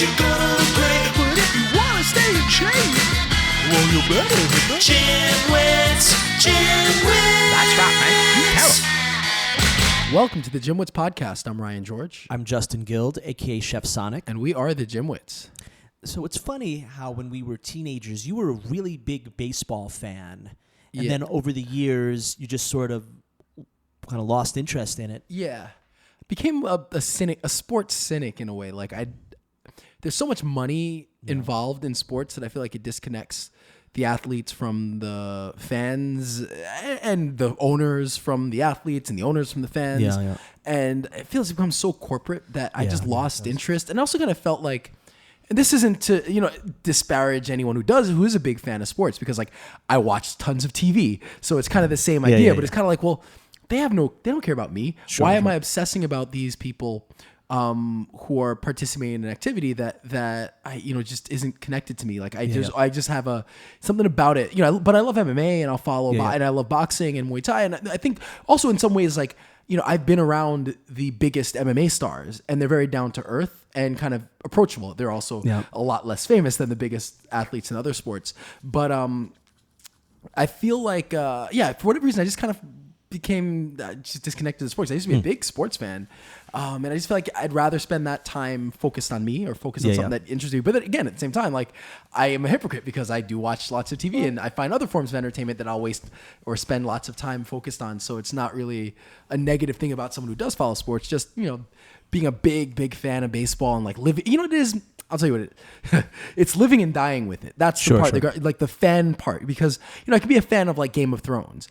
you're gonna look great. But if you wanna stay in shape, well, you better hit the Gym Wits. That's right, man. Tell 'em. Welcome to the Gym Wits podcast. I'm Ryan George. I'm Justin Guild, a.k.a. Chef Sonic. And we are the Gym Wits. So it's funny how when we were teenagers, you were a really big baseball fan. And then over the years, you just sort of kind of lost interest in it. Yeah. Became a cynic, a sports cynic in a way. Like there's so much money involved in sports that I feel like it disconnects the athletes from the fans and the owners from the athletes and the owners from the fans. Yeah. And it feels like it becomes so corporate that I just lost interest. And I also kind of felt like, and this isn't to, disparage anyone who is a big fan of sports, because like I watch tons of TV. So it's kind of the same idea, but it's kind of like, well, they don't care about me. Why am I obsessing about these people who are participating in an activity that I just isn't connected to me? Like I just have something about it, but I love MMA and I'll follow and I love boxing and Muay Thai, and I think also in some ways like I've been around the biggest MMA stars and they're very down to earth and kind of approachable. They're also a lot less famous than the biggest athletes in other sports, but I feel like for whatever reason I just kind of became just disconnected to sports. I used to be a big sports fan, and I just feel like I'd rather spend that time focused on me or focused on something that interests me. But then again, at the same time, like I am a hypocrite because I do watch lots of TV and I find other forms of entertainment that I'll waste or spend lots of time focused on. So it's not really a negative thing about someone who does follow sports. Just being a big fan of baseball and like living. It is. I'll tell you what it's living and dying with it. That's the part, like the fan part, because I could be a fan of like Game of Thrones.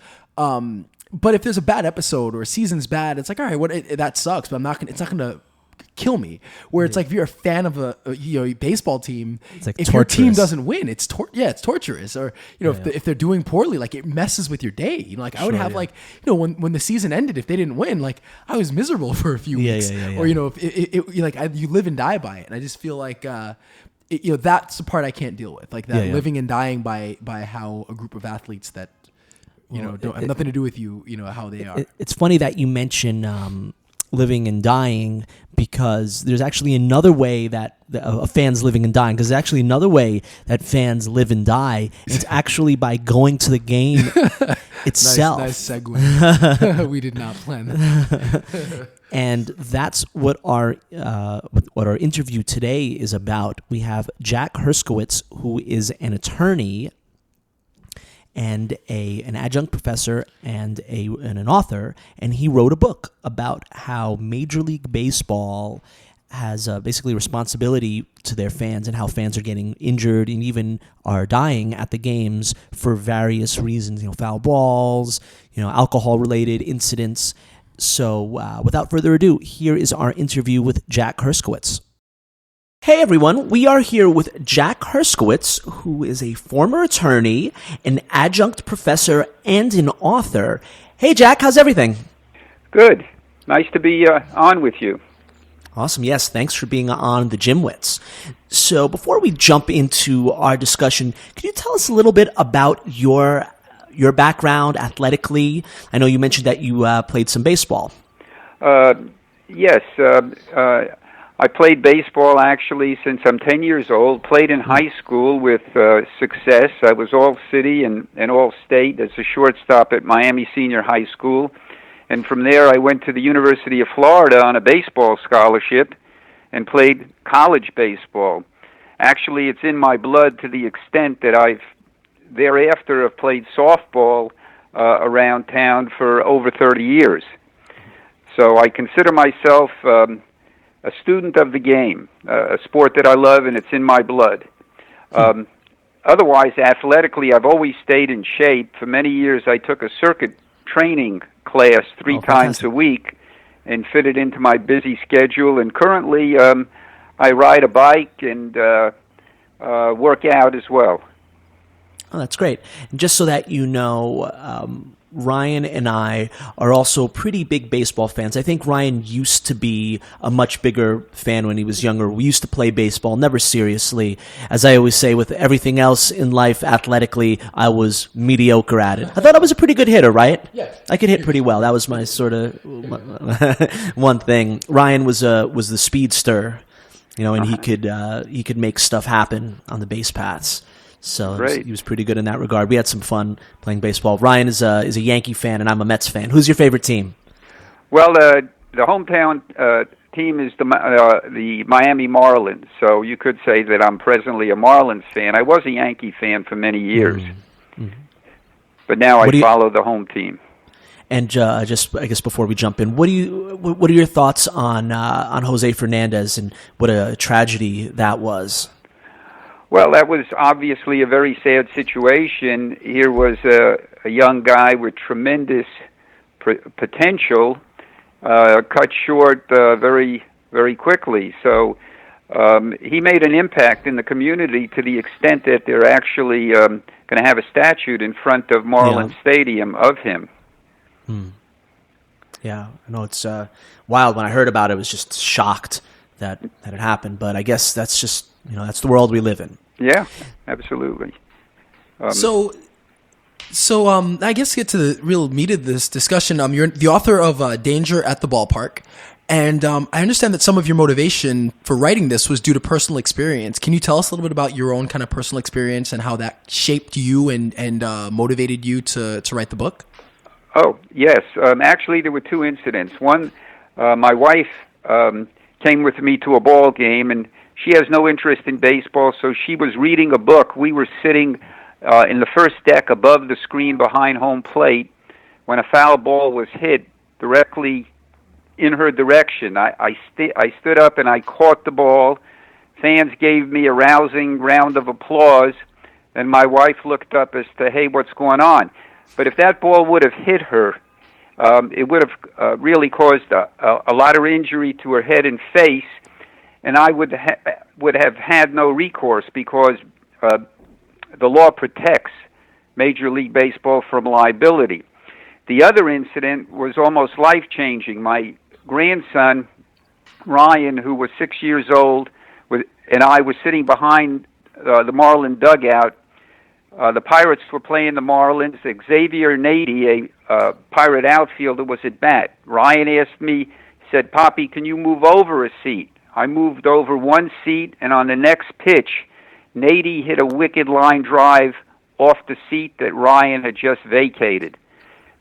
But if there's a bad episode or a season's bad, it's like, all right, that sucks, but it's not gonna kill me. Where it's like, if you're a fan of a baseball team, it's like if torturous. your team doesn't win, it's torturous. Or if they're doing poorly, like it messes with your day. I would have like when the season ended, if they didn't win, like I was miserable for a few weeks. Or if you live and die by it. And I just feel like that's the part I can't deal with, like that living and dying by how a group of athletes that don't have nothing to do with how they are. It's funny that you mention living and dying, because there's actually another way that fans living and dying. Because there's actually another way that fans live and die. It's actually by going to the game itself. Nice segue. We did not plan that. And that's what our interview today is about. We have Jack Herskowitz, who is an attorney and an adjunct professor and an author, and he wrote a book about how Major League Baseball has basically responsibility to their fans and how fans are getting injured and even are dying at the games for various reasons, foul balls, alcohol-related incidents. So without further ado, here is our interview with Jack Herskowitz. Hey everyone, we are here with Jack Herskowitz, who is a former attorney, an adjunct professor, and an author. Hey Jack, how's everything? Good. Nice to be on with you. Awesome. Yes, thanks for being on the Gym Wits. So before we jump into our discussion, can you tell us a little bit about your background athletically? I know you mentioned that you played some baseball. Yes. I played baseball actually since I'm 10 years old, played in high school with success. I was all-city and all-state as a shortstop at Miami Senior High School. And from there I went to the University of Florida on a baseball scholarship and played college baseball. Actually, it's in my blood to the extent that I've thereafter have played softball around town for over 30 years. So I consider myself a student of the game, a sport that I love, and it's in my blood. Otherwise, athletically, I've always stayed in shape. For many years, I took a circuit training class three times a week and fit it into my busy schedule. And currently, I ride a bike and work out as well. Oh, that's great. And just so that you know, Ryan and I are also pretty big baseball fans. I think Ryan used to be a much bigger fan when he was younger. We used to play baseball, never seriously. As I always say, with everything else in life athletically, I was mediocre at it. I thought I was a pretty good hitter, right? Yeah. I could hit pretty well. That was my sort of one thing. Ryan was the speedster. And he could make stuff happen on the base paths. So he was pretty good in that regard. We had some fun playing baseball. Ryan is a Yankee fan, and I'm a Mets fan. Who's your favorite team? Well, the hometown team is the Miami Marlins. So you could say that I'm presently a Marlins fan. I was a Yankee fan for many years, but now I follow the home team. And just, I guess, before we jump in, what are your thoughts on Jose Fernandez and what a tragedy that was? Well, that was obviously a very sad situation. Here was a young guy with tremendous potential, cut short very, very quickly. So he made an impact in the community to the extent that they're actually going to have a statue in front of Marlins Stadium of him. Yeah, I know it's wild. When I heard about it, I was just shocked that it happened. But I guess that's just, that's the world we live in. Yeah, absolutely. So I guess to get to the real meat of this discussion. You're the author of Danger at the Ballpark, and I understand that some of your motivation for writing this was due to personal experience. Can you tell us a little bit about your own kind of personal experience and how that shaped you and motivated you to write the book? Oh, yes. Actually, there were two incidents. One, my wife came with me to a ball game, and she has no interest in baseball, so she was reading a book. We were sitting in the first deck above the screen behind home plate when a foul ball was hit directly in her direction. I stood up and I caught the ball. Fans gave me a rousing round of applause, and my wife looked up as to, hey, what's going on? But if that ball would have hit her, it would have really caused a lot of injury to her head and face, and I would have had no recourse because the law protects Major League Baseball from liability. The other incident was almost life-changing. My grandson, Ryan, who was 6 years old, and I was sitting behind the Marlin dugout. The Pirates were playing the Marlins. Xavier Nady, a Pirate outfielder, was at bat. Ryan asked me, said, "Poppy, can you move over a seat?" I moved over one seat, and on the next pitch, Nady hit a wicked line drive off the seat that Ryan had just vacated.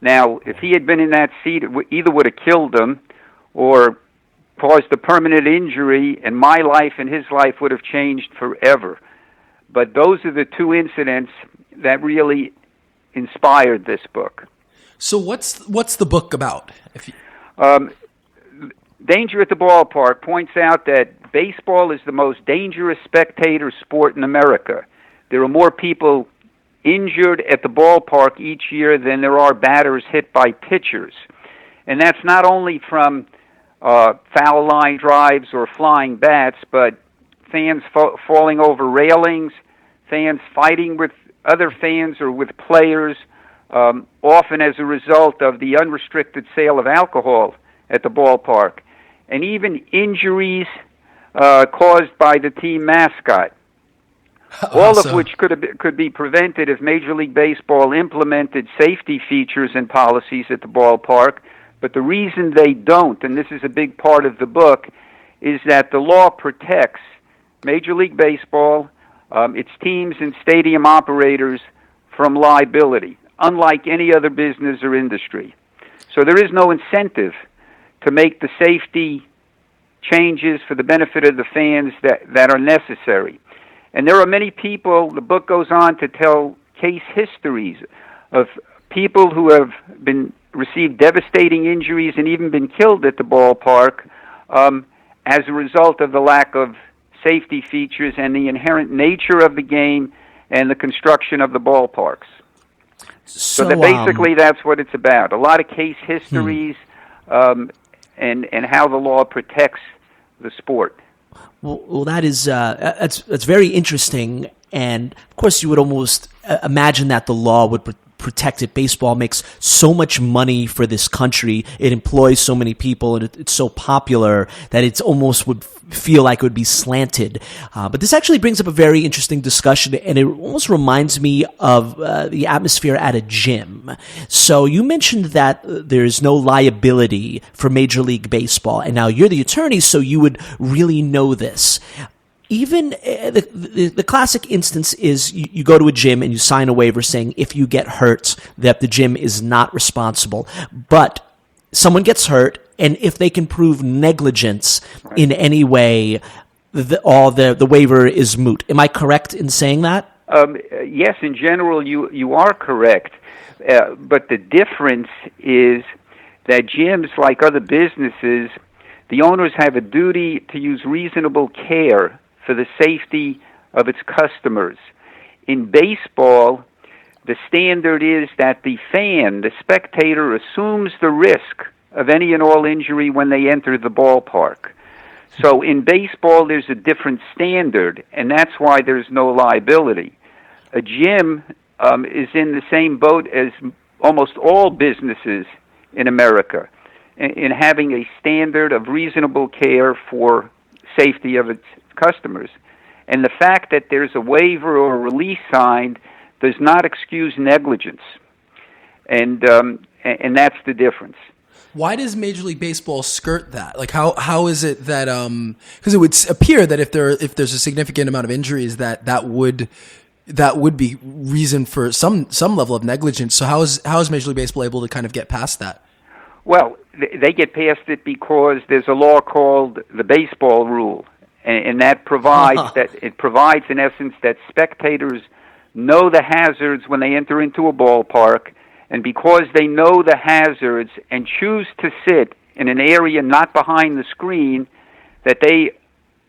Now, if he had been in that seat, it either would have killed him or caused a permanent injury, and my life and his life would have changed forever. But those are the two incidents that really inspired this book. So what's the book about? Danger at the Ballpark points out that baseball is the most dangerous spectator sport in America. There are more people injured at the ballpark each year than there are batters hit by pitchers. And that's not only from foul line drives or flying bats, but fans falling over railings, fans fighting with other fans or with players, often as a result of the unrestricted sale of alcohol at the ballpark, and even injuries caused by the team mascot, all of which could be prevented if Major League Baseball implemented safety features and policies at the ballpark. But the reason they don't, and this is a big part of the book, is that the law protects Major League Baseball, its teams and stadium operators from liability, unlike any other business or industry. So there is no incentive to make the safety changes for the benefit of the fans that are necessary. And there are many people, the book goes on to tell case histories of people who have received devastating injuries and even been killed at the ballpark as a result of the lack of safety features and the inherent nature of the game and the construction of the ballparks. So that basically that's what it's about. A lot of case histories and how the law protects the sport. Well, that's very interesting, and of course, you would almost imagine that the law would protect it. Baseball makes so much money for this country. It employs so many people, and it's so popular that it's almost would feel like it would be slanted. But this actually brings up a very interesting discussion, and it almost reminds me of the atmosphere at a gym. So you mentioned that there's no liability for Major League Baseball, and now you're the attorney, so you would really know this. Even the classic instance is you go to a gym and you sign a waiver saying if you get hurt that the gym is not responsible. But someone gets hurt, and if they can prove negligence in any way, the waiver is moot. Am I correct in saying that? Yes, in general, you are correct. But the difference is that gyms, like other businesses, the owners have a duty to use reasonable care for the safety of its customers. In baseball, the standard is that the fan, the spectator, assumes the risk of any and all injury when they enter the ballpark. So in baseball, there's a different standard, and that's why there's no liability. A gym is in the same boat as almost all businesses in America in having a standard of reasonable care for safety of its customers. And the fact that there's a waiver or a release signed does not excuse negligence. And that's the difference. Why does Major League Baseball skirt that? Like, how is it that because it would appear that if there's a significant amount of injuries that would be reason for some level of negligence. So how is Major League Baseball able to kind of get past that? Well, they get past it because there's a law called the baseball rule, and that provides provides in essence that spectators know the hazards when they enter into a ballpark, and because they know the hazards and choose to sit in an area not behind the screen, that they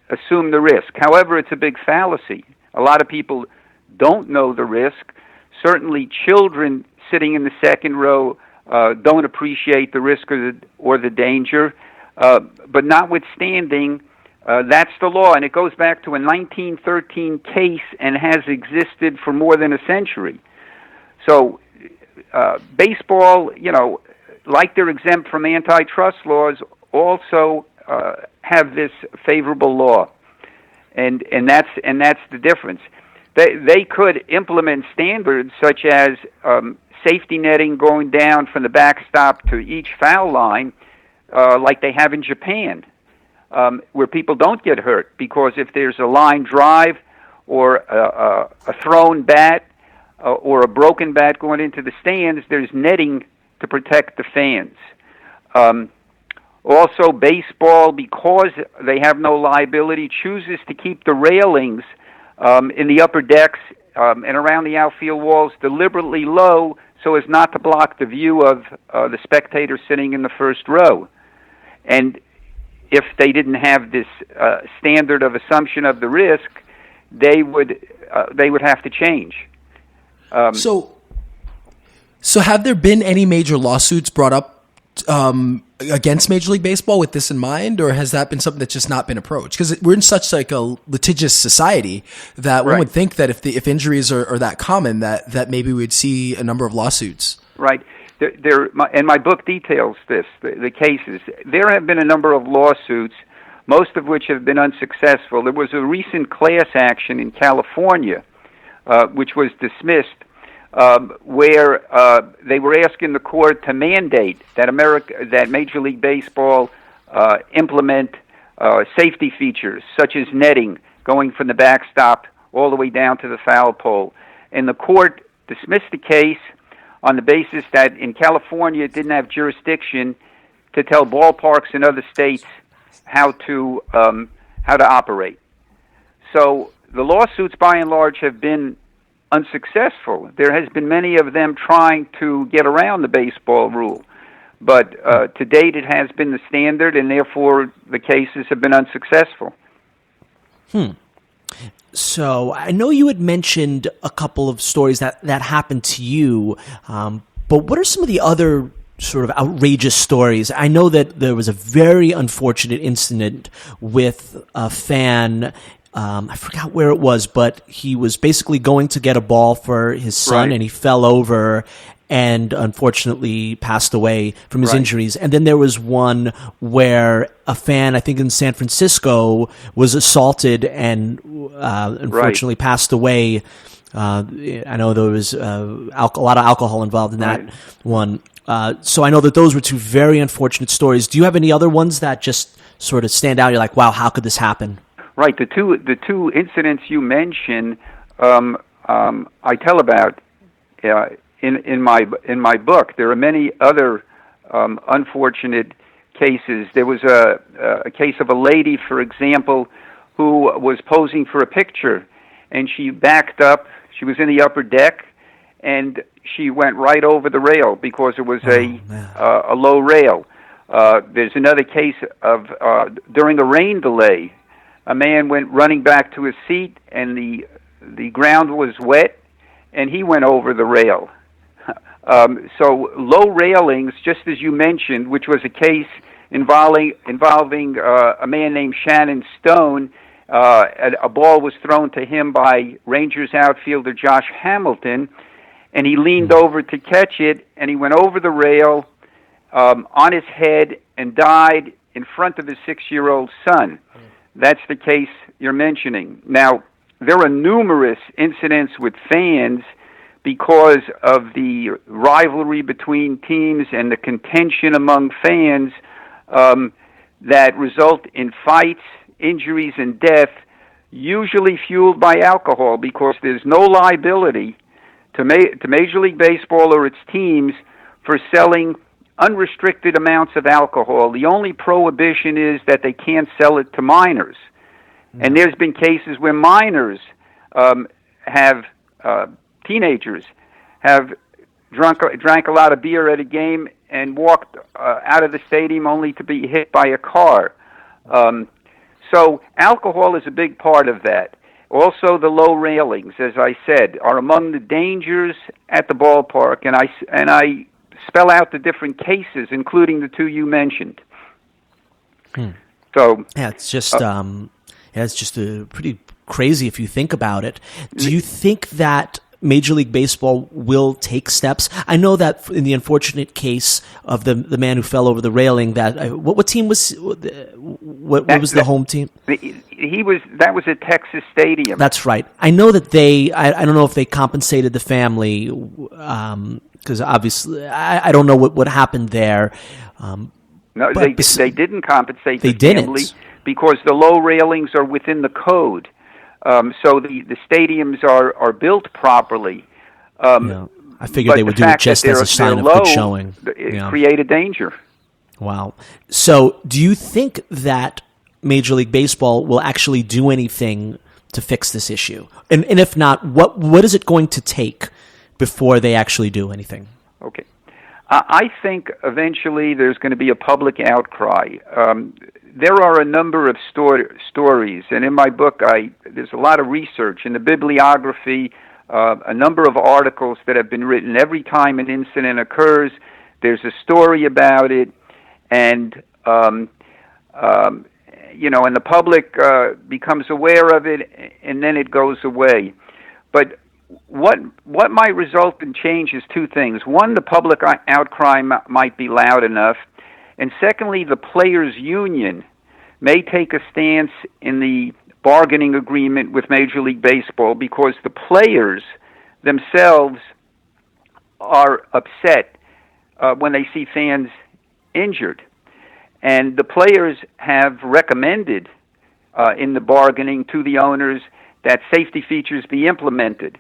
assume the risk. However, it's a big fallacy. A lot of people don't know the risk. Certainly children sitting in the second row don't appreciate the risk or the danger. But notwithstanding, that's the law, and it goes back to a 1913 case and has existed for more than a century. So baseball, like they're exempt from antitrust laws, also have this favorable law, and that's the difference. They could implement standards such as safety netting going down from the backstop to each foul line, like they have in Japan, where people don't get hurt, because if there's a line drive or a thrown bat or a broken bat going into the stands, there's netting to protect the fans. Also, baseball, because they have no liability, chooses to keep the railings in the upper decks and around the outfield walls deliberately low so as not to block the view of the spectator sitting in the first row. And if they didn't have this standard of assumption of the risk, they would have to change. So have there been any major lawsuits brought up against Major League Baseball with this in mind, or has that been something that's just not been approached? Because we're in such like a litigious society that one would think that if injuries are that common, that maybe we'd see a number of lawsuits. Right. And my book details this, the cases. There have been a number of lawsuits, most of which have been unsuccessful. There was a recent class action in California, which was dismissed, where they were asking the court to mandate that Major League Baseball implement safety features such as netting going from the backstop all the way down to the foul pole. And the court dismissed the case on the basis that in California it didn't have jurisdiction to tell ballparks in other states how to operate. So the lawsuits by and large have been unsuccessful. There has been many of them trying to get around the baseball rule, but to date it has been the standard, and therefore the cases have been unsuccessful. So I know you had mentioned a couple of stories that happened to you, but what are some of the other sort of outrageous stories? I know that there was a very unfortunate incident with a fan I forgot where it was, but he was basically going to get a ball for his son, Right. and he fell over and unfortunately passed away from his Right. injuries. And then there was one where a fan, I think in San Francisco, was assaulted and unfortunately passed away. I know there was a lot of alcohol involved in that Right. one. So I know that those were two very unfortunate stories. Do you have any other ones that just sort of stand out? You're like, wow, how could this happen? Right. The two incidents you mentioned, I tell about in my book. There are many other unfortunate cases. There was a case of a lady, for example, who was posing for a picture, and she backed up. She was in the upper deck, and she went right over the rail because it was a low rail. There's another case of during a rain delay, a man went running back to his seat, and the ground was wet, and he went over the rail. So low railings, just as you mentioned, which was a case involving a man named Shannon Stone. A ball was thrown to him by Rangers outfielder Josh Hamilton, and he leaned over to catch it, and he went over the rail on his head and died in front of his 6-year-old son. That's the case you're mentioning. Now, there are numerous incidents with fans because of the rivalry between teams and the contention among fans that result in fights, injuries, and death, usually fueled by alcohol, because there's no liability to Major League Baseball or its teams for selling unrestricted amounts of alcohol. The only prohibition is that they can't sell it to minors. And there's been cases where minors teenagers have drank a lot of beer at a game and walked out of the stadium only to be hit by a car. So alcohol is a big part of that. Also, the low railings, as I said, are among the dangers at the ballpark, and I spell out the different cases, including the two you mentioned. So Yeah, it's just pretty crazy if you think about it. Do you think that Major League Baseball will take steps? I know that in the unfortunate case of the man who fell over the railing, that what team was what was the home team? That was at Texas Stadium. That's right. I know that I don't know if they compensated the family, because obviously I don't know what happened there. No, they didn't compensate the didn't. family because the low railings are within the code. So the stadiums are built properly. I figured they would do it just as a sign of good showing. It created danger. Wow. So do you think that Major League Baseball will actually do anything to fix this issue? And if not, what is it going to take before they actually do anything? Okay. I think eventually there's going to be a public outcry. There are a number of stories, and in my book there's a lot of research in the bibliography, a number of articles that have been written. Every time an incident occurs, there's a story about it, and and the public becomes aware of it, and then it goes away. But what might result in change is two things. One, the public outcry might be loud enough, and secondly, the players' union may take a stance in the bargaining agreement with Major League Baseball, because the players themselves are upset when they see fans injured. And the players have recommended in the bargaining to the owners that safety features be implemented.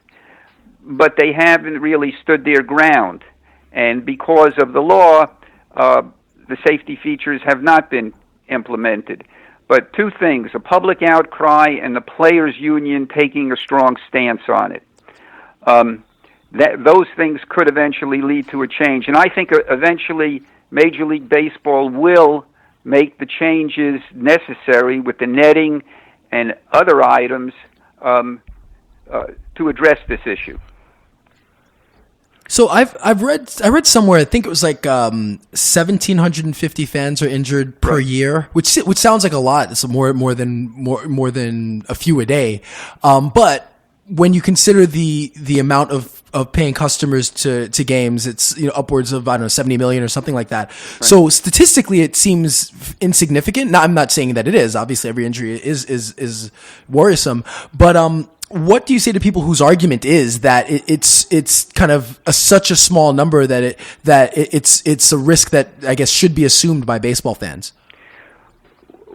But they haven't really stood their ground. And because of the law, the safety features have not been implemented. But two things, a public outcry and the players' union taking a strong stance on it. Those things could eventually lead to a change. And I think eventually Major League Baseball will make the changes necessary with the netting and other items to address this issue. So I read somewhere, I think it was like 1,750 fans are injured per year, which sounds like a lot. It's more than a few a day. But when you consider the amount of paying customers to games, it's upwards of, I don't know, 70 million or something like that. Right. So statistically, it seems insignificant. Now, I'm not saying that it is. Obviously, every injury is worrisome. But what do you say to people whose argument is that it's kind of such a small number that it's a risk that I guess should be assumed by baseball fans?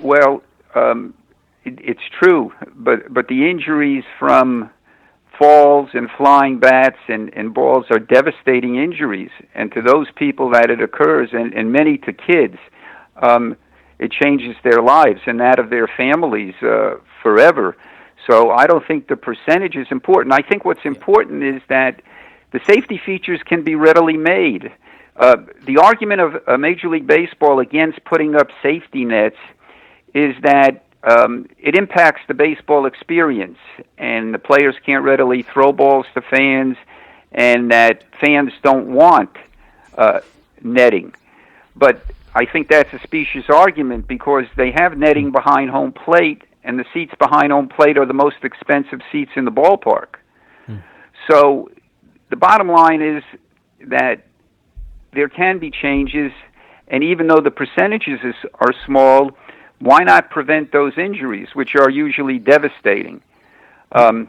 Well, it's true, but the injuries from falls and flying bats and balls are devastating injuries, and to those people that it occurs, and many to kids, it changes their lives and that of their families forever. So I don't think the percentage is important. I think what's important is that the safety features can be readily made. The argument of Major League Baseball against putting up safety nets is that it impacts the baseball experience, and the players can't readily throw balls to fans, and that fans don't want netting. But I think that's a specious argument because they have netting behind home plate, and the seats behind home plate are the most expensive seats in the ballpark. So the bottom line is that there can be changes, and even though the percentages are small, why not prevent those injuries, which are usually devastating? And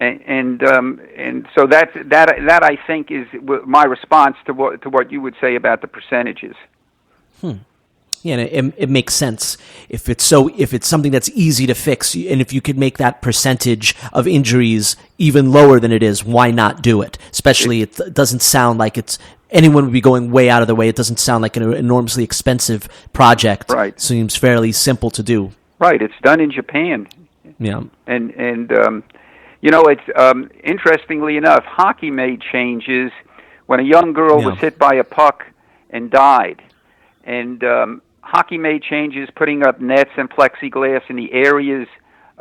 so that I think is my response to what you would say about the percentages. Yeah, and it makes sense if it's something that's easy to fix, and if you could make that percentage of injuries even lower than it is, why not do it? Especially, it doesn't sound like anyone would be going way out of their way. It doesn't sound like an enormously expensive project. Right. It seems fairly simple to do. Right. It's done in Japan. Yeah. And it's interestingly enough, hockey made changes when a young girl was hit by a puck and died, and hockey made changes putting up nets and plexiglass in the areas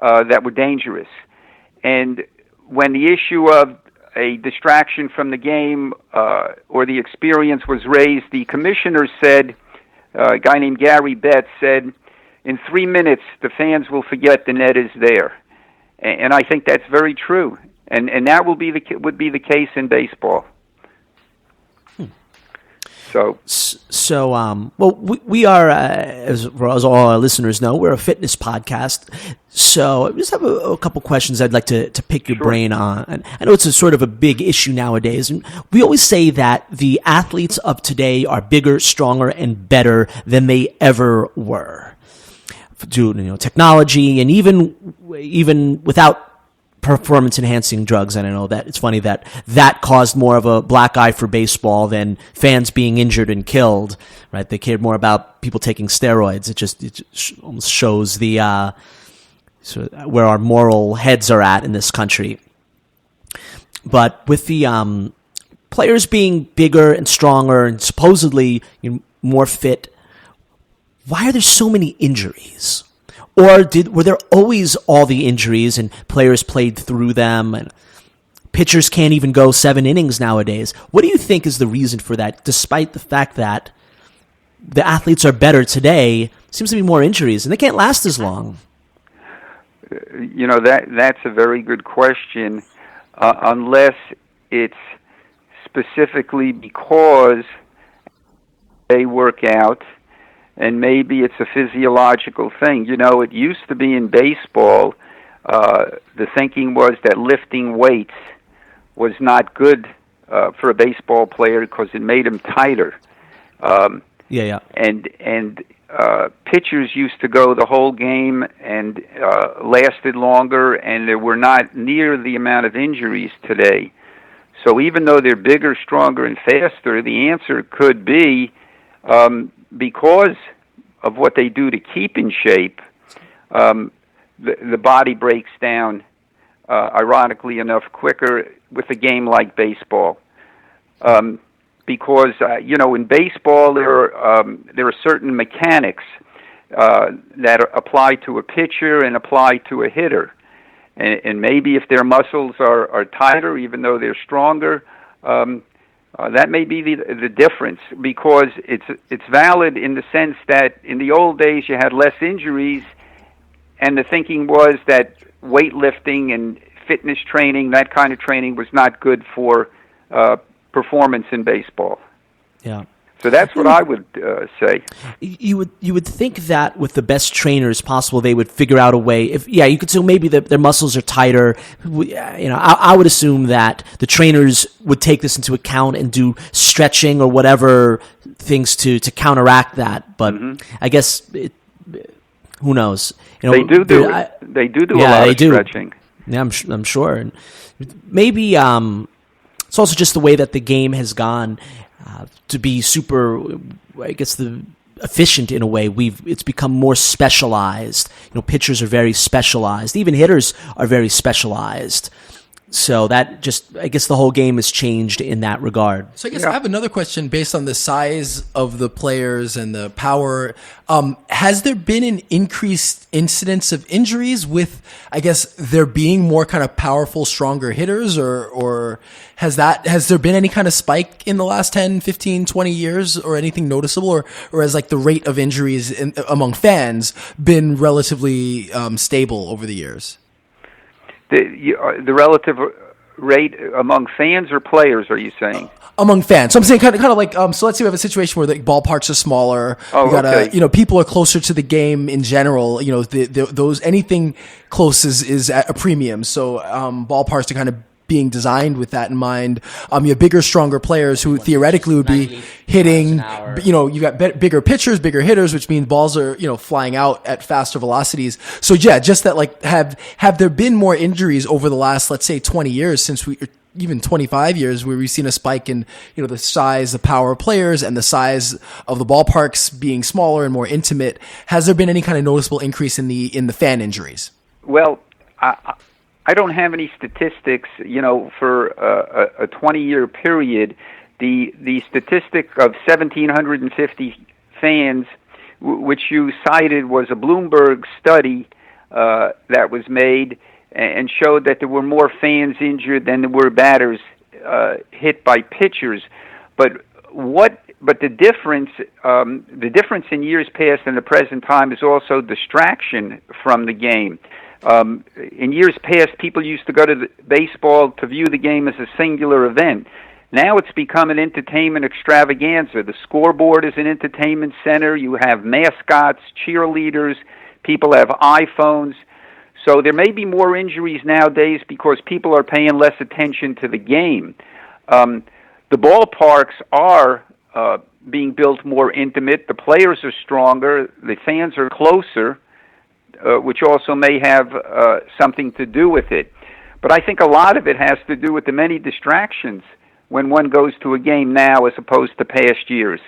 that were dangerous. And when the issue of a distraction from the game or the experience was raised, the commissioner said, a guy named Gary Betts said, in 3 minutes the fans will forget the net is there. And I think that's very true. And that would be the case in baseball. So, well, we are, as all our listeners know, we're a fitness podcast. So I just have a couple questions I'd like to pick your brain on. And I know it's a sort of a big issue nowadays. And we always say that the athletes of today are bigger, stronger, and better than they ever were. Due to technology, and even without performance-enhancing drugs. And I know that it's funny that caused more of a black eye for baseball than fans being injured and killed, right? They cared more about people taking steroids. It just almost shows the where our moral heads are at in this country. But with the players being bigger and stronger and supposedly more fit, why are there so many injuries? Or were there always all the injuries and players played through them, and pitchers can't even go 7 innings nowadays? What do you think is the reason for that, despite the fact that the athletes are better today? Seems to be more injuries, and they can't last as long. That's a very good question, unless it's specifically because they work out. And maybe it's a physiological thing. It used to be in baseball, the thinking was that lifting weights was not good for a baseball player because it made him tighter. And pitchers used to go the whole game and lasted longer, and there were not near the amount of injuries today. So even though they're bigger, stronger, and faster, the answer could be because of what they do to keep in shape, the body breaks down, ironically enough, quicker with a game like baseball. Because, in baseball there are certain mechanics that apply to a pitcher and apply to a hitter. And maybe if their muscles are tighter, even though they're stronger, that may be the difference, because it's valid in the sense that in the old days you had less injuries, and the thinking was that weightlifting and fitness training, that kind of training, was not good for performance in baseball. Yeah. So that's what I would say. You would think that with the best trainers possible, they would figure out a way. You could say maybe their muscles are tighter. I would assume that the trainers would take this into account and do stretching or whatever things to counteract that. But I guess who knows? They do a lot of stretching. Yeah, I'm sure. And maybe it's also just the way that the game has gone. To be super, I guess, efficient in a way. It's become more specialized. Pitchers are very specialized. Even hitters are very specialized. So that just, I guess, the whole game has changed in that regard. So I guess I have another question based on the size of the players and the power. Has there been an increased incidence of injuries with, I guess, there being more kind of powerful, stronger hitters, or has there been any kind of spike in the last 10, 15, 20 years, or anything noticeable, or has like the rate of injuries among fans been relatively stable over the years? The relative rate among fans or players, are you saying? Among fans. So I'm saying kind of like, so let's say we have a situation where the ballparks are smaller. Okay. People are closer to the game in general. Those anything close is at a premium. So ballparks are kind of being designed with that in mind. You have bigger, stronger players who theoretically would be hitting, you got bigger pitchers, bigger hitters, which means balls are, flying out at faster velocities. So yeah, just that, like, have there been more injuries over the last, let's say 20 years even 25 years where we've seen a spike in, the size, the power of players and the size of the ballparks being smaller and more intimate? Has there been any kind of noticeable increase in the fan injuries? Well, I don't have any statistics, for a 20-year period. The statistic of 1,750 fans, which you cited, was a Bloomberg study that was made and showed that there were more fans injured than there were batters hit by pitchers. But the difference in years past and the present time is also distraction from the game. In years past, people used to go to the baseball to view the game as a singular event. Now it's become an entertainment extravaganza. The scoreboard is an entertainment center. You have mascots, cheerleaders, people have iPhones. So there may be more injuries nowadays because people are paying less attention to the game. The ballparks are being built more intimate. The players are stronger. The fans are closer. Which also may have something to do with it. But I think a lot of it has to do with the many distractions when one goes to a game now as opposed to past years.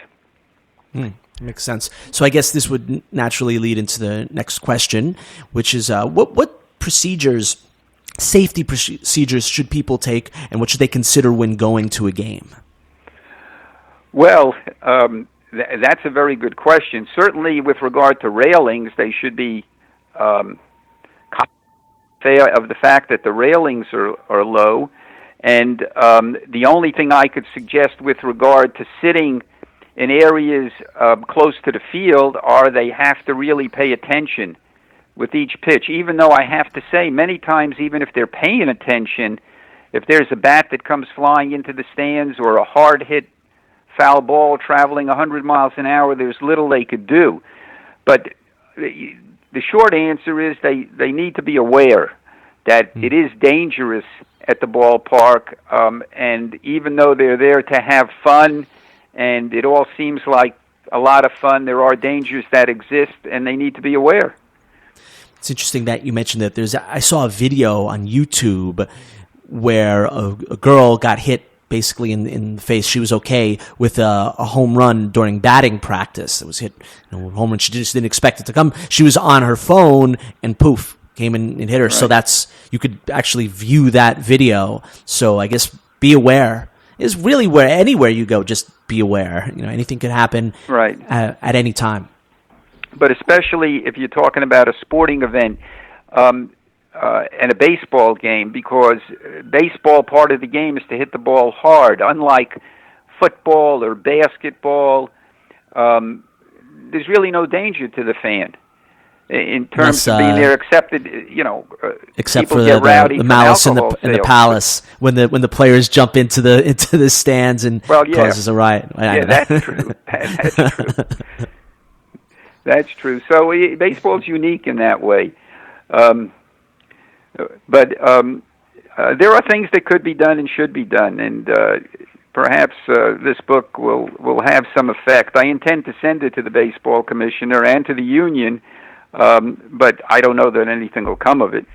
Makes sense. So I guess this would naturally lead into the next question, which is what safety procedures should people take, and what should they consider when going to a game? Well, that's a very good question. Certainly with regard to railings, they should be of the fact that the railings are low, and the only thing I could suggest with regard to sitting in areas close to the field are they have to really pay attention with each pitch, even though I have to say many times, even if they're paying attention, if there's a bat that comes flying into the stands or a hard hit foul ball traveling 100 miles an hour, there's little they could do. But the short answer is they need to be aware that it is dangerous at the ballpark, and even though they're there to have fun, and it all seems like a lot of fun, there are dangers that exist, and they need to be aware. It's interesting that you mentioned that. I saw a video on YouTube where a girl got hit basically in the face. She was okay with a home run during batting practice. It was hit, home run. She just didn't expect it to come. She was on her phone and poof, came in and hit her. Right. So you could actually view that video. So I guess be aware is really where anywhere you go, just be aware. Anything could happen right at any time. But especially if you're talking about a sporting event, and a baseball game, because baseball, part of the game is to hit the ball hard. Unlike football or basketball, there's really no danger to the fan in terms of being there, accepted. Except people for get rowdy the from malice in alcohol the sales. palace when the players jump into the stands and causes a riot. Yeah, that's true. That's true. That's true. So baseball's unique in that way. But there are things that could be done and should be done, and perhaps this book will have some effect. I intend to send it to the baseball commissioner and to the union, but I don't know that anything will come of it.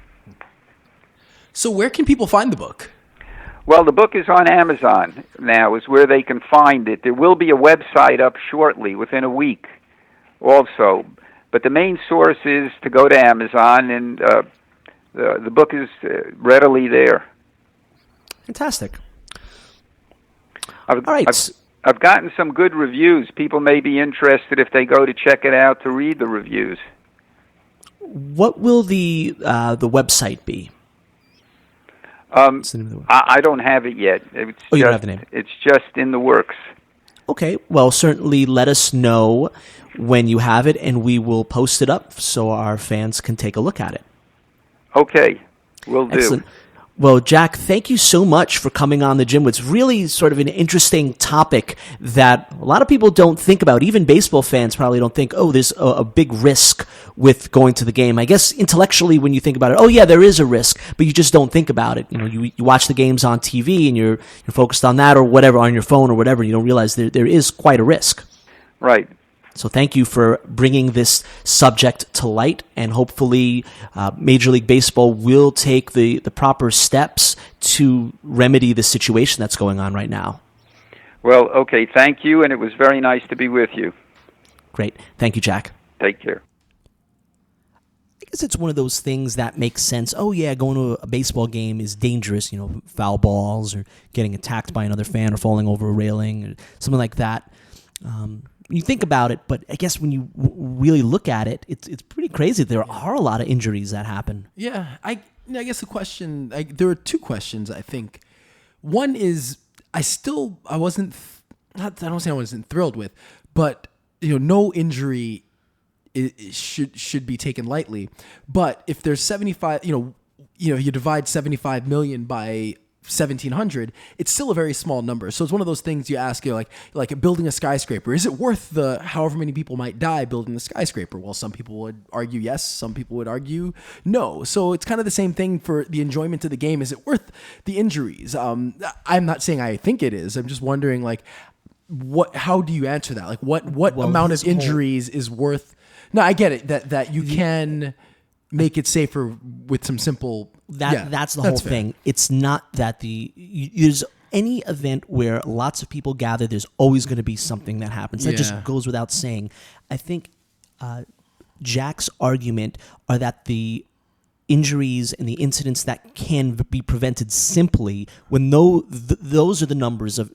So where can people find the book? Well, the book is on Amazon now, is where they can find it. There will be a website up shortly, within a week also. But the main source is to go to Amazon, and the book is readily there. Fantastic. All right. I've gotten some good reviews. People may be interested, if they go to check it out, to read the reviews. What will the website be? I don't have it yet. You don't have the name. It's just in the works. Okay. Well, certainly let us know when you have it, and we will post it up so our fans can take a look at it. Okay. Will do. Excellent. Well, Jack, thank you so much for coming on the Gym. It's really sort of an interesting topic that a lot of people don't think about. Even baseball fans probably don't think, oh, there's a big risk with going to the game. I guess intellectually when you think about it, oh, yeah, there is a risk, but you just don't think about it. You watch the games on TV and you're focused on that or whatever, on your phone or whatever. You don't realize there is quite a risk. Right. So thank you for bringing this subject to light, and hopefully Major League Baseball will take the proper steps to remedy the situation that's going on right now. Well, okay, thank you, and it was very nice to be with you. Great. Thank you, Jack. Take care. I guess it's one of those things that makes sense. Oh, yeah, going to a baseball game is dangerous, foul balls or getting attacked by another fan or falling over a railing or something like that. You think about it, but I guess when you really look at it, it's pretty crazy. There are a lot of injuries that happen. Yeah, I guess the question, there are two questions, I think. One is, I don't say I wasn't thrilled with, but no injury should be taken lightly. But if there's 75, you divide 75 million by 1,700, it's still a very small number. So it's one of those things you ask, like building a skyscraper. Is it worth the however many people might die building the skyscraper? Well, some people would argue yes, some people would argue no. So it's kind of the same thing for the enjoyment of the game. Is it worth the injuries? I'm not saying I think it is. I'm just wondering, how do you answer that? What amount of injuries is worth? No, I get it that you can make it safer with some simple. That's the whole thing. It's not that there's any event where lots of people gather, there's always going to be something that happens. That just goes without saying. I think Jack's argument are that the injuries and the incidents that can be prevented simply, when those are the numbers of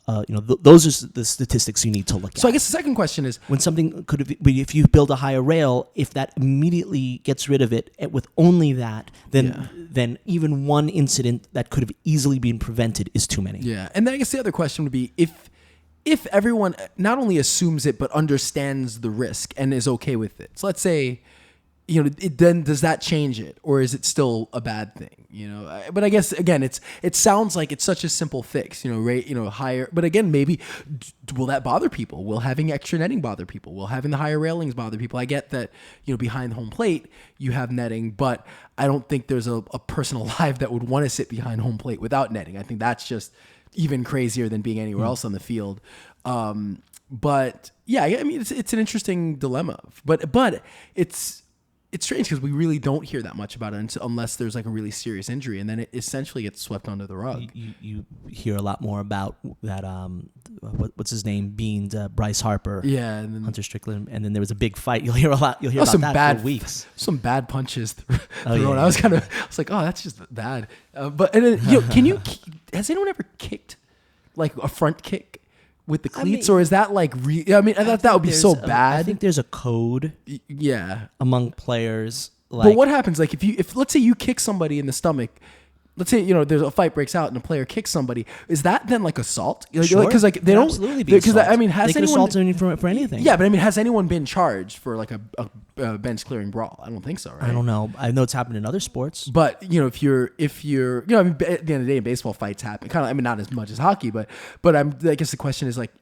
those are the statistics you need to look at. So I guess the second question is, when something if you build a higher rail, if that immediately gets rid of it with only that, then even one incident that could have easily been prevented is too many. Yeah, and then I guess the other question would be, if everyone not only assumes it but understands the risk and is okay with it. So let's say, then does that change it, or is it still a bad thing? But I guess again, it sounds like it's such a simple fix. Higher. But again, maybe will that bother people? Will having extra netting bother people? Will having the higher railings bother people? I get that behind home plate you have netting, but I don't think there's a person alive that would want to sit behind home plate without netting. I think that's just even crazier than being anywhere else on the field. But yeah, I mean, it's an interesting dilemma. But it's strange because we really don't hear that much about it unless there's a really serious injury, and then it essentially gets swept under the rug. You hear a lot more about that. What's his name? Beans, Bryce Harper. Yeah, and then Hunter Strickland, and then there was a big fight. You'll hear about that for weeks. Some bad punches thrown. Yeah. I was like, oh, that's just bad. Has anyone ever kicked a front kick with the cleats, or is that that would be so bad. I think there's a code yeah among players. But what happens? Like if let's say you kick somebody in the stomach. Let's say there's a fight breaks out and a player kicks somebody. Is that then like assault? Sure. Because like they don't absolutely be assault. I mean, has they could anyone assault anyone for anything? Yeah, but I mean, has anyone been charged for like a bench clearing brawl? I don't think so. Right? I don't know. I know it's happened in other sports. But if you're I mean, at the end of the day, baseball fights happen. Kind of, I mean, not as much as hockey, but I guess the question is like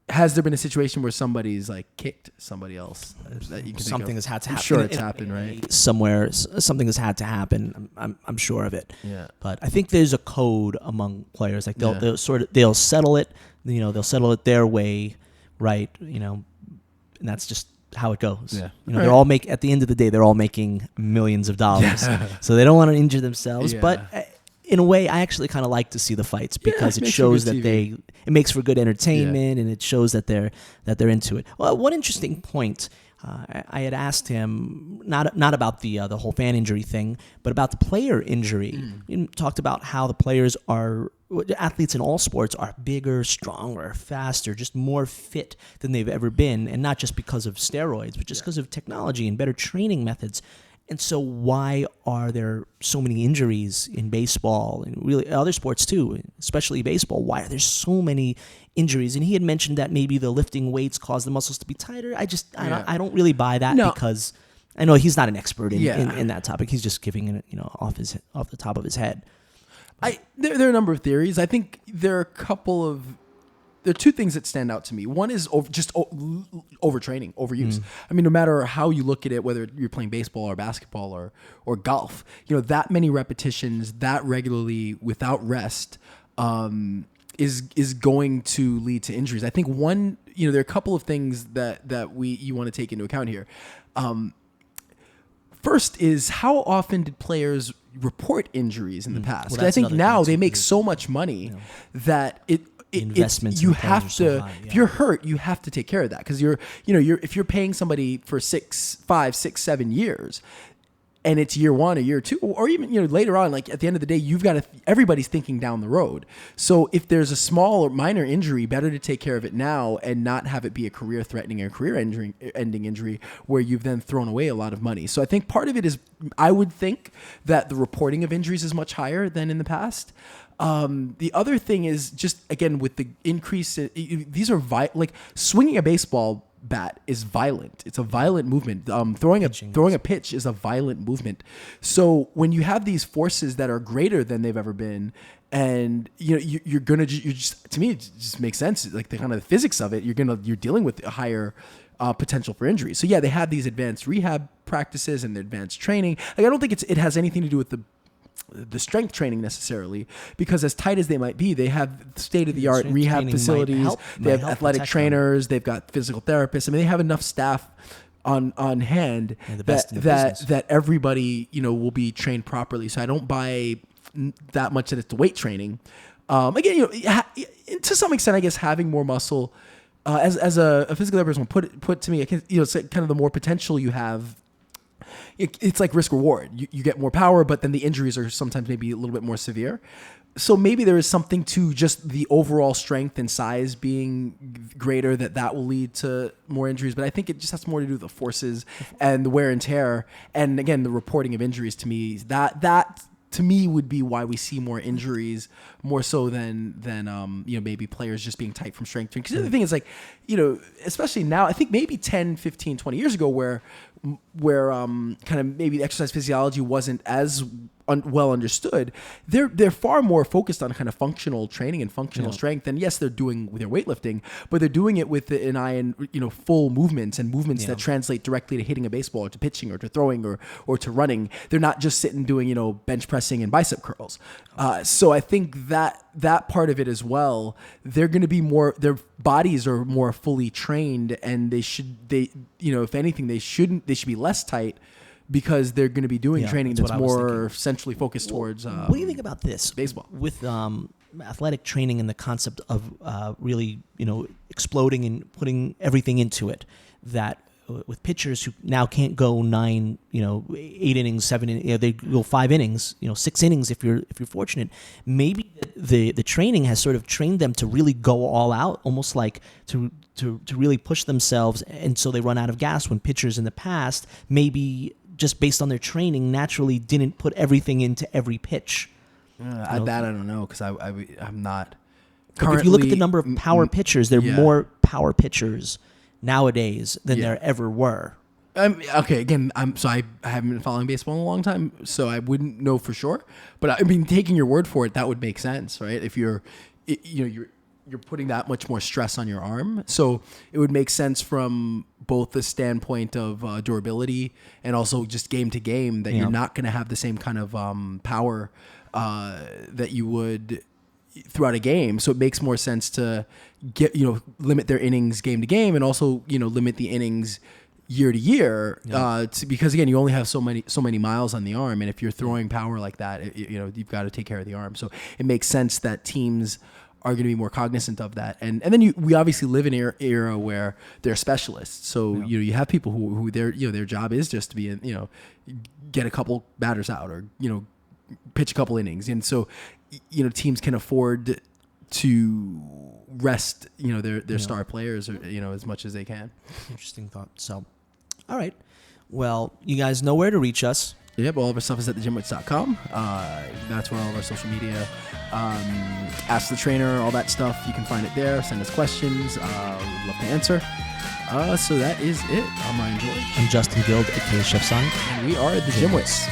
has there been a situation where somebody's like kicked somebody else? That you can Something has had to happen. I'm sure it's happened, right? Somewhere, something has had to happen. I'm sure of it. Yeah. But I think there's a code among players. Like they'll settle it. They'll settle it their way, right? And that's just how it goes. Yeah. They're all at the end of the day, they're all making millions of dollars, so they don't want to injure themselves. Yeah. But in a way, I actually kind of like to see the fights because it shows that it makes for good entertainment and it shows that they're into it. Well, one interesting point, I had asked him not about the whole fan injury thing, but about the player injury. He talked about how the players athletes in all sports are bigger, stronger, faster, just more fit than they've ever been, and not just because of steroids, but just because of technology and better training methods. And so why are there so many injuries in baseball and really other sports too, especially baseball? Why are there so many injuries? And he had mentioned that maybe the lifting weights cause the muscles to be tighter. I don't really buy that because I know he's not an expert in that topic. He's just giving it off the top of his head. There are a number of theories. I think there are two things that stand out to me. One is overtraining, overuse. I mean, no matter how you look at it, whether you're playing baseball or basketball or golf, that many repetitions, that regularly without rest, is going to lead to injuries. I think there are a couple of things that you want to take into account here. First is how often did players report injuries in the past? Well, I think now they make so much money that investments you have to if you're hurt you have to take care of that because if you're paying somebody for 5, 6, 7 years and it's year 1 or year 2 or even later on, like at the end of the day everybody's thinking down the road. So if there's a small or minor injury, better to take care of it now and not have it be a career threatening or career ending injury where you've then thrown away a lot of money. So I think part of it is I would think that the reporting of injuries is much higher than in the past. The other thing is just, again, with the increase, these are like swinging a baseball bat is violent. It's a violent movement. Throwing a pitch is a violent movement. So when you have these forces that are greater than they've ever been, and you're gonna to me it just makes sense. Like the kind of the physics of it, you're dealing with a higher potential for injury. So yeah, they have these advanced rehab practices and the advanced training. Like I don't think it has anything to do with the strength training necessarily, because as tight as they might be, they have state-of-the-art rehab facilities. They have athletic trainers. They've got physical therapists. I mean, they have enough staff on hand that everybody will be trained properly. So I don't buy that much that it's weight training. Again, to some extent, I guess having more muscle as a physical therapist will put to me, it's kind of the more potential you have. It's like risk reward. You get more power, but then the injuries are sometimes maybe a little bit more severe. So maybe there is something to just the overall strength and size being greater that will lead to more injuries. But I think it just has more to do with the forces and the wear and tear. And again, the reporting of injuries to me, that to me would be why we see more injuries, more so than maybe players just being tight from strength training. Because the other thing is like, especially now, I think maybe 10, 15, 20 years ago where kind of maybe exercise physiology wasn't as well understood, they're far more focused on kind of functional training and functional strength. And yes, they're doing their weightlifting, but they're doing it with an eye on full movements and movements that translate directly to hitting a baseball or to pitching or to throwing or to running. They're not just sitting doing bench pressing and bicep curls. So I think that part of it as well, they're going to be more, their bodies are more fully trained, and if anything, they should be less tight, because they're going to be doing training that's more centrally focused towards. What do you think about this baseball with athletic training and the concept of really exploding and putting everything into it? That with pitchers who now can't go 9, 8 innings, 7 innings, they go 5 innings, 6 innings if you're fortunate. Maybe the training has sort of trained them to really go all out, almost like to really push themselves, and so they run out of gas. When pitchers in the past maybe just based on their training, naturally didn't put everything into every pitch. That I don't know because I'm not. If you look at the number of power pitchers, there are more power pitchers nowadays than there ever were. Okay, again, I haven't been following baseball in a long time, so I wouldn't know for sure. But I mean, taking your word for it, that would make sense, right? If you're putting that much more stress on your arm, so it would make sense from both the standpoint of durability and also just game to game that you're not going to have the same kind of power that you would throughout a game. So it makes more sense to limit their innings game to game, and also limit the innings year to year, because again, you only have so many miles on the arm, and if you're throwing power like that, you've got to take care of the arm. So it makes sense that teams are going to be more cognizant of that, and then we obviously live in an era where they're specialists. So you have people who their job is just to be get a couple batters out or pitch a couple innings, and so teams can afford to rest their star players as much as they can. Interesting thought. So, all right. Well, you guys know where to reach us. Yep, all of our stuff is at thegymwits.com. That's where all of our social media, Ask the Trainer, all that stuff, you can find it there. Send us questions. We'd love to answer. So that is it. I'm Ryan George. I'm Justin Guild, aka Chef Sonic. And we are the Gymwits.